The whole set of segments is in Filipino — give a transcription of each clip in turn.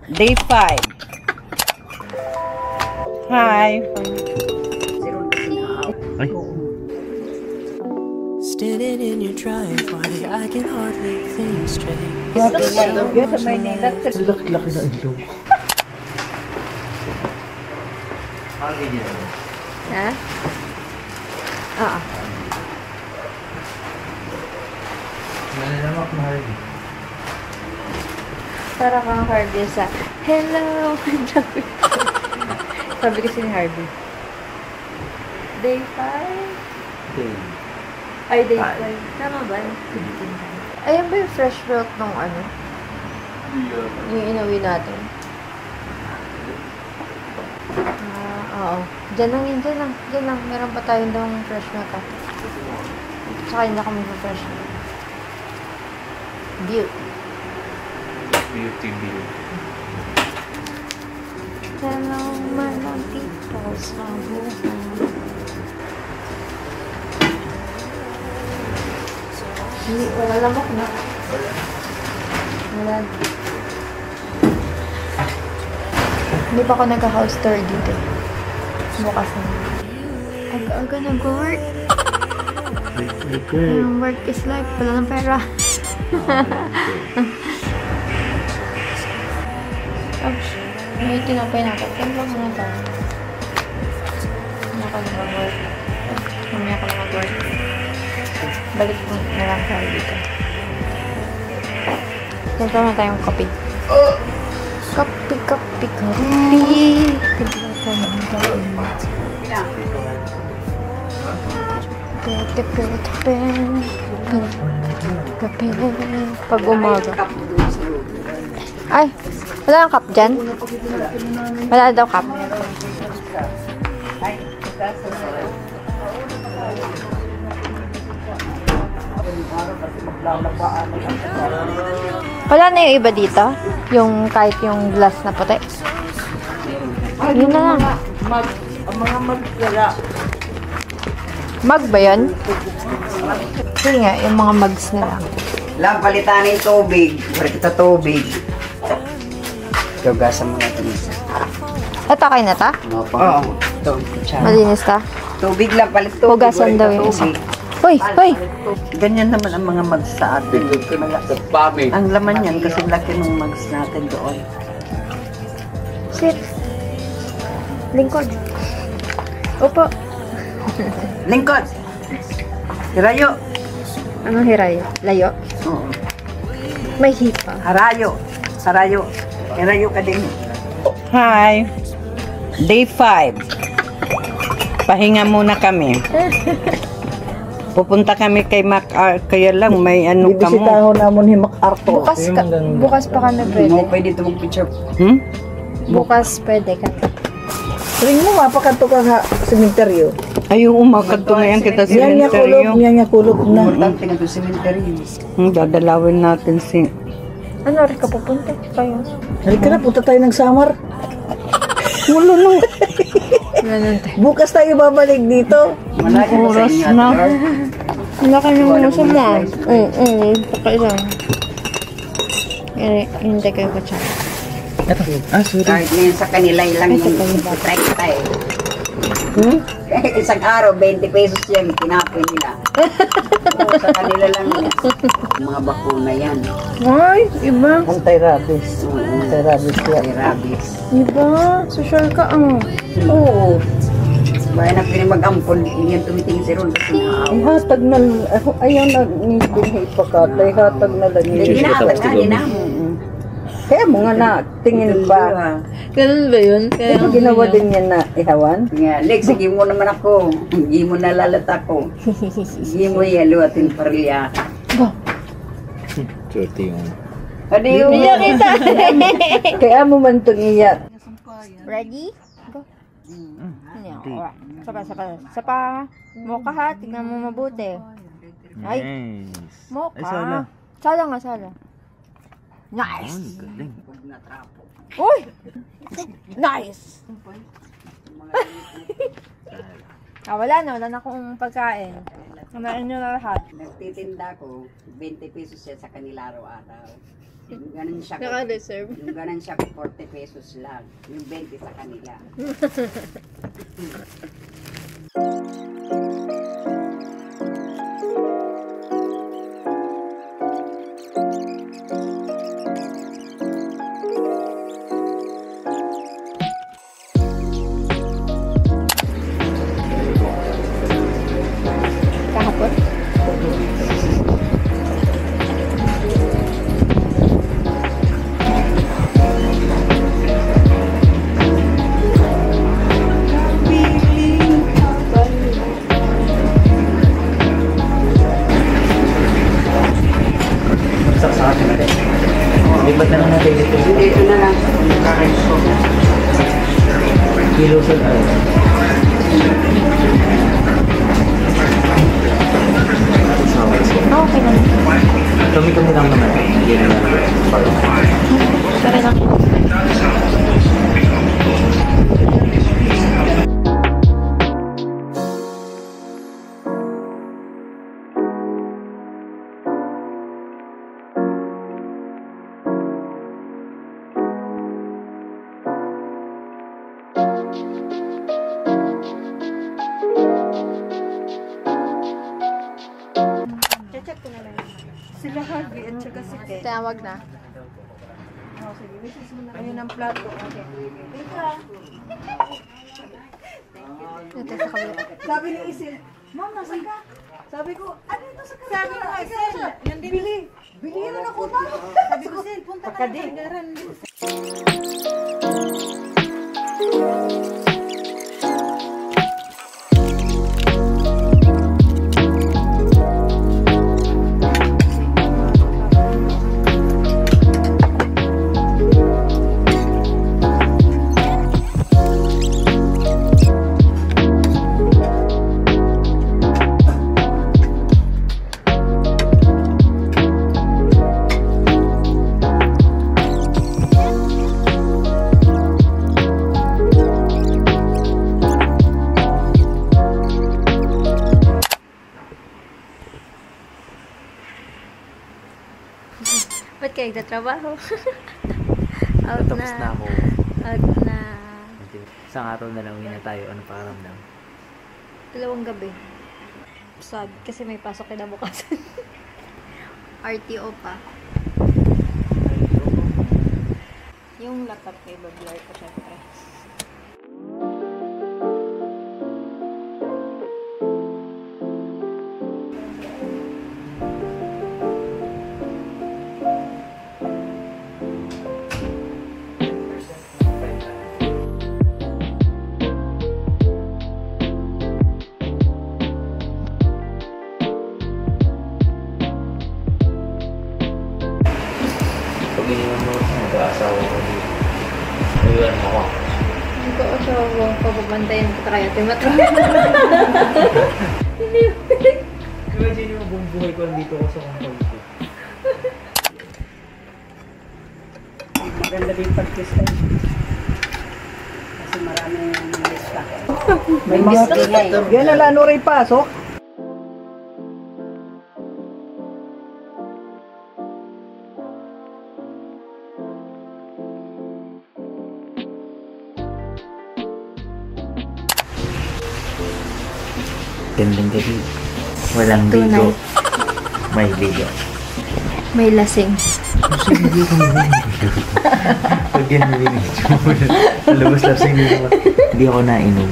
Day 5. Hi. Ay. Standing in your driveway, I can hardly think straight. Sa Maynila. Laki-laki na ilong. Ha? Oo. Nalalamak na Harvey. Para kang Harvey sa hello. Sabi kasi ni Harvey. Day 5? Ay, day 5. Tama ba? Ayan ba yung fresh milk nung ano? Yung inuwi natin? Oo. Diyan lang yun, diyan lang. Diyan lang. Meron pa tayong daw fresh milk ah. Tsaka hindi ako mag-fresh milk. Beauty view. Hello, mga people sa buhay. Hindi, wala lamok na. Wala. Hindi pa ako nag-house tour dito. Bukas na. Aga-aga nag-work. Work is life. Wala ng pera. Ouch. May tinapay natin. Kaya lang na ito. Mamaya ka na mag-work. Mamaya ka na mag-work. Balik mo na lang tayo dito. Ganito na tayong kape. Kape, kape, kape. Kape. Pag umaga. Ay, wala nang cup dyan? Wala daw cup. Wala na yung iba dito? Yung kahit yung glass na puti? Yun na lang. Ang mga magkala. Mug ba yun? Yun nga, yung mga mugs nila. Lang, palitan ng tubig. Bari kita tubig. Gagasan mo natin isa. Ito kayo na ta? Oo. Malinis ta? Tubig lang, palit tubig. Hugasan daw yung isa. Hoy! Hoy! Ganyan naman ang mga mags sa atin. Ang laman yan kasi laki ng mags natin doon. Sit. Lingkod. Opo. Lingkod! Hirayo! Anong hirayo? Layo? Oo. May hipa. Harayo! Harayo! Hirayo ka din. Hi! Day 5. Pahinga muna kami. Pupunta kami kay kaya lang may ano ka mo. Bibisitaho namon si MacArthur. Bukas pa ka na pwede. Mo pwede ito mag-picture. Bukas pwede ka. Ring mo mapakanto ka sa sementeryo. Ay, umakad to ngayon kita sa cemetery. Niya kulog na. Importante nga to cemetery. Dadalawin natin si... Ano rin ka pupunta? Kayo. Halika na, punta tayo ng Samar. Wala nang... Bukas tayo babalik dito. Oras na. Wala ka nang ano sa mo. Oo, pakailan. Hindi kayo ko siya. Ito. Sorry. Kahit ngayon sa kanila lang yung try tayo. Isang araw, 20 pesos yan, kinapin nila. Sa kanila lang yan. Mga bakuna yan. Ay, iba. Anti-rabies. Anti-rabies yan. Rabies. Iba. Social ka ang. Oo. Bayan na pinimag-ampon, yan tumiting si Ron kasi naawa. Ihatag na, ayaw na nilibing ipakatay, hatag na lang Hindi na, hindi na. Kaya mo nga na, tingin pa. Ganun ba yun? Kaya ginawa din yan na ihawan? Nga, Lex, sige mo naman ako. Hindi mo nalalata ko. Hindi mo yelo atin parilya. Swerte yung... Ano yung... kita. Kaya mo man itong iyak. Ready? Go. Sapa. Moka ha. Tignan mo mabuti. Ay. Nice. Moka. Ay, sala. Sala nga, sala. Nice. Galing. Uy! Nice! Wala na akong pagkain. Kumain nyo na lahat. Nagtitinda ko, 20 pesos yan sa kanila araw-araw. Yung ganun siya. Naka-reserve. Yung ganun siya 40 pesos lang. Yung 20 sa kanila. Kahapon? Magsaksakan natin. Lipat na lang natin dito. Dito na lang. Kilo sa Okay lang. Kami lang naman. Hindi na lang. Sorry lang. Sila Harvey at saka si Ted. Tawag na. Oh, sige, misis mo na. Ayun ang plato. Okay. Ito sa kabila. Sabi ni Isil, Ma'am, nasan ka? Sabi ko, ano ito sa kanila? Sabi ko, Isil, bili. Bili na ako, Ma'am. Sabi ko, Isil, punta ka na. Pagkaran. Ba't kayo nagtatrabaho? Out Tapos na ako. Out na. Isang araw na lang uwi na tayo. Ano pakiramdam? 2 gabi. Sad. Kasi may pasok kinabukasan. RTO pa. Yung laptop ko, i-blur ko syempre. Pag iniwan mo, mag-aasawa ko dito. Ayun ako. Hindi ko asawa. Papabantayan ko kaya timatro. Imagine mo buong buhay ko nandito ako sa compound ko. Maganda din pag-twist kasi marami yung lista. May mga yan na lano rin pasok. Gandang gabi. Walang Tonight. ligo. May ligo. May lasing. Kasi hindi ko naman. Pag yan nilinig mo. Labas lang sa inyo. Hindi ako nainom.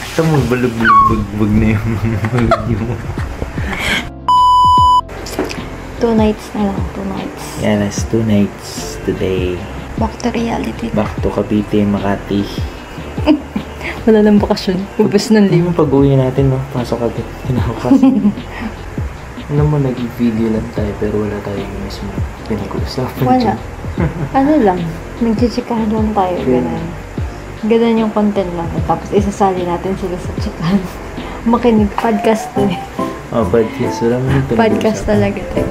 Ito mo, balug-balug na yung mga mo. 2 nights na lang. 2 nights. Yan, that's 2 nights today. Back to reality. Back to Cavite, Makati. Wala nang bakasyon. Ubus ng Hindi mo pag-uwi natin, no? Pasok agad. Tinawakas. Alam mo, nag-video lang tayo pero wala tayong mismo pinag-uusapan. Wala. Ano lang. Nagchichikahan lang tayo. Ganun. Ganun yung content natin. Tapos isasali natin sila sa chikahan. Makinig. Podcast to eh. Oh, podcast. Wala mo nang Podcast talaga to eh.